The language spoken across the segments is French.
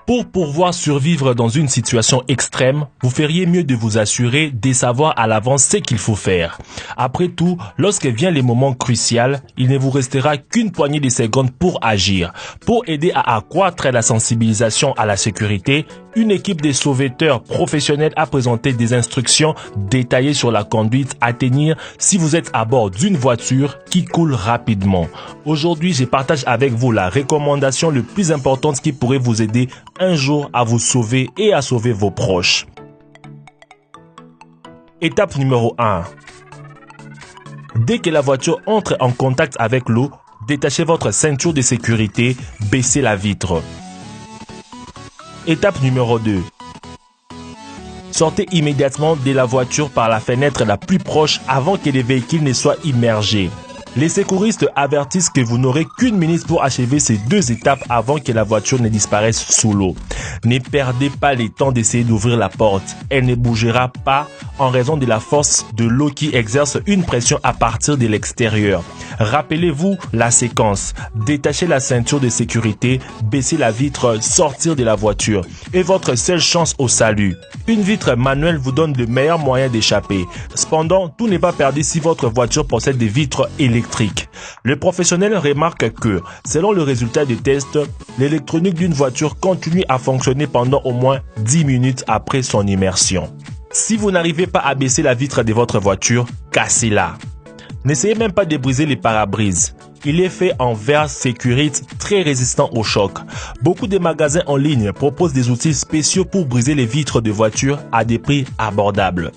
Pour pouvoir survivre dans une situation extrême, vous feriez mieux de vous assurer de savoir à l'avance ce qu'il faut faire. Après tout, lorsque viennent les moments cruciaux, il ne vous restera qu'une poignée de secondes pour agir. Pour aider à accroître la sensibilisation à la sécurité, une équipe de sauveteurs professionnels a présenté des instructions détaillées sur la conduite à tenir si vous êtes à bord d'une voiture qui coule rapidement. Aujourd'hui, je partage avec vous la recommandation la plus importante qui pourrait vous aider un jour à vous sauver et à sauver vos proches. Étape numéro 1. Dès que la voiture entre en contact avec l'eau, détachez votre ceinture de sécurité, baissez la vitre. Étape numéro 2. Sortez immédiatement de la voiture par la fenêtre la plus proche avant que les véhicules ne soient immergés. Les secouristes avertissent que vous n'aurez qu'une minute pour achever ces deux étapes avant que la voiture ne disparaisse sous l'eau. Ne perdez pas le temps d'essayer d'ouvrir la porte. Elle ne bougera pas en raison de la force de l'eau qui exerce une pression à partir de l'extérieur. Rappelez-vous la séquence. Détachez la ceinture de sécurité, baissez la vitre, sortir de la voiture. Et votre seule chance au salut. Une vitre manuelle vous donne de meilleurs moyens d'échapper. Cependant, tout n'est pas perdu si votre voiture possède des vitres électriques. Le professionnel remarque que, selon le résultat des tests, l'électronique d'une voiture continue à fonctionner pendant au moins 10 minutes après son immersion. Si vous n'arrivez pas à baisser la vitre de votre voiture, cassez-la. N'essayez même pas de briser les pare-brises. Il est fait en verre Securite très résistant au choc. Beaucoup de magasins en ligne proposent des outils spéciaux pour briser les vitres de voitures à des prix abordables.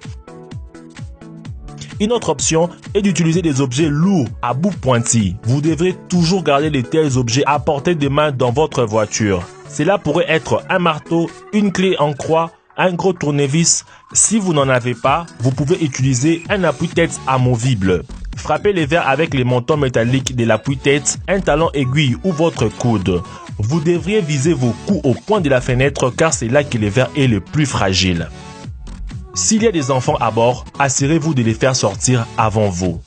Une autre option est d'utiliser des objets lourds à bout pointu. Vous devrez toujours garder de tels objets à portée de main dans votre voiture. Cela pourrait être un marteau, une clé en croix, un gros tournevis. Si vous n'en avez pas, vous pouvez utiliser un appui-tête amovible. Frappez les verres avec les montants métalliques de l'appui-tête, un talon aiguille ou votre coude. Vous devriez viser vos coups au point de la fenêtre car c'est là que le verre est le plus fragile. S'il y a des enfants à bord, assurez-vous de les faire sortir avant vous.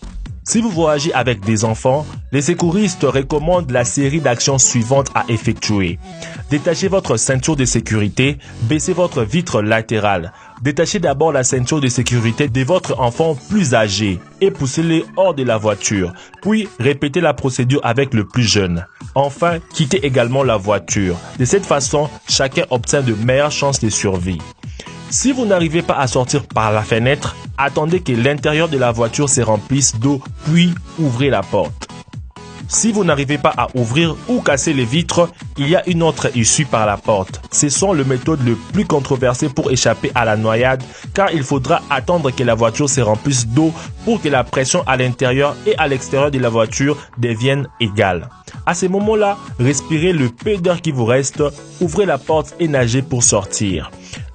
Si vous voyagez avec des enfants, les secouristes recommandent la série d'actions suivantes à effectuer. Détachez votre ceinture de sécurité, baissez votre vitre latérale. Détachez d'abord la ceinture de sécurité de votre enfant plus âgé et poussez-le hors de la voiture. Puis, répétez la procédure avec le plus jeune. Enfin, quittez également la voiture. De cette façon, chacun obtient de meilleures chances de survie. Si vous n'arrivez pas à sortir par la fenêtre, attendez que l'intérieur de la voiture se remplisse d'eau, puis ouvrez la porte. Si vous n'arrivez pas à ouvrir ou casser les vitres, il y a une autre issue par la porte. Ce sont les méthodes les plus controversées pour échapper à la noyade, car il faudra attendre que la voiture se remplisse d'eau pour que la pression à l'intérieur et à l'extérieur de la voiture devienne égale. À ce moment-là, respirez le peu d'air qui vous reste, ouvrez la porte et nagez pour sortir.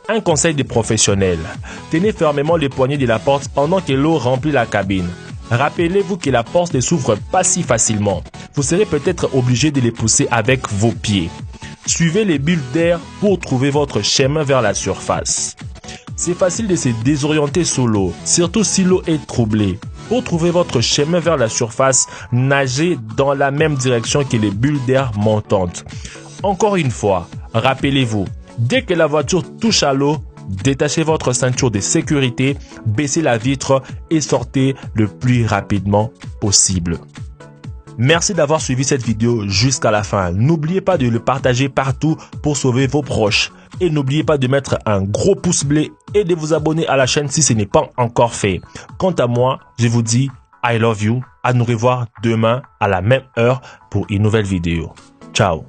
Un conseil des professionnels. Tenez fermement les poignées de la porte pendant que l'eau remplit la cabine. Rappelez-vous que la porte ne s'ouvre pas si facilement. Vous serez peut-être obligé de les pousser avec vos pieds. Suivez les bulles d'air pour trouver votre chemin vers la surface. C'est facile de se désorienter sous l'eau, surtout si l'eau est troublée. Pour trouver votre chemin vers la surface, nagez dans la même direction que les bulles d'air montantes. Encore une fois, rappelez-vous, dès que la voiture touche à l'eau, détachez votre ceinture de sécurité, baissez la vitre et sortez le plus rapidement possible. Merci d'avoir suivi cette vidéo jusqu'à la fin. N'oubliez pas de le partager partout pour sauver vos proches. Et n'oubliez pas de mettre un gros pouce bleu et de vous abonner à la chaîne si ce n'est pas encore fait. Quant à moi, je vous dis I love you. À nous revoir demain à la même heure pour une nouvelle vidéo. Ciao.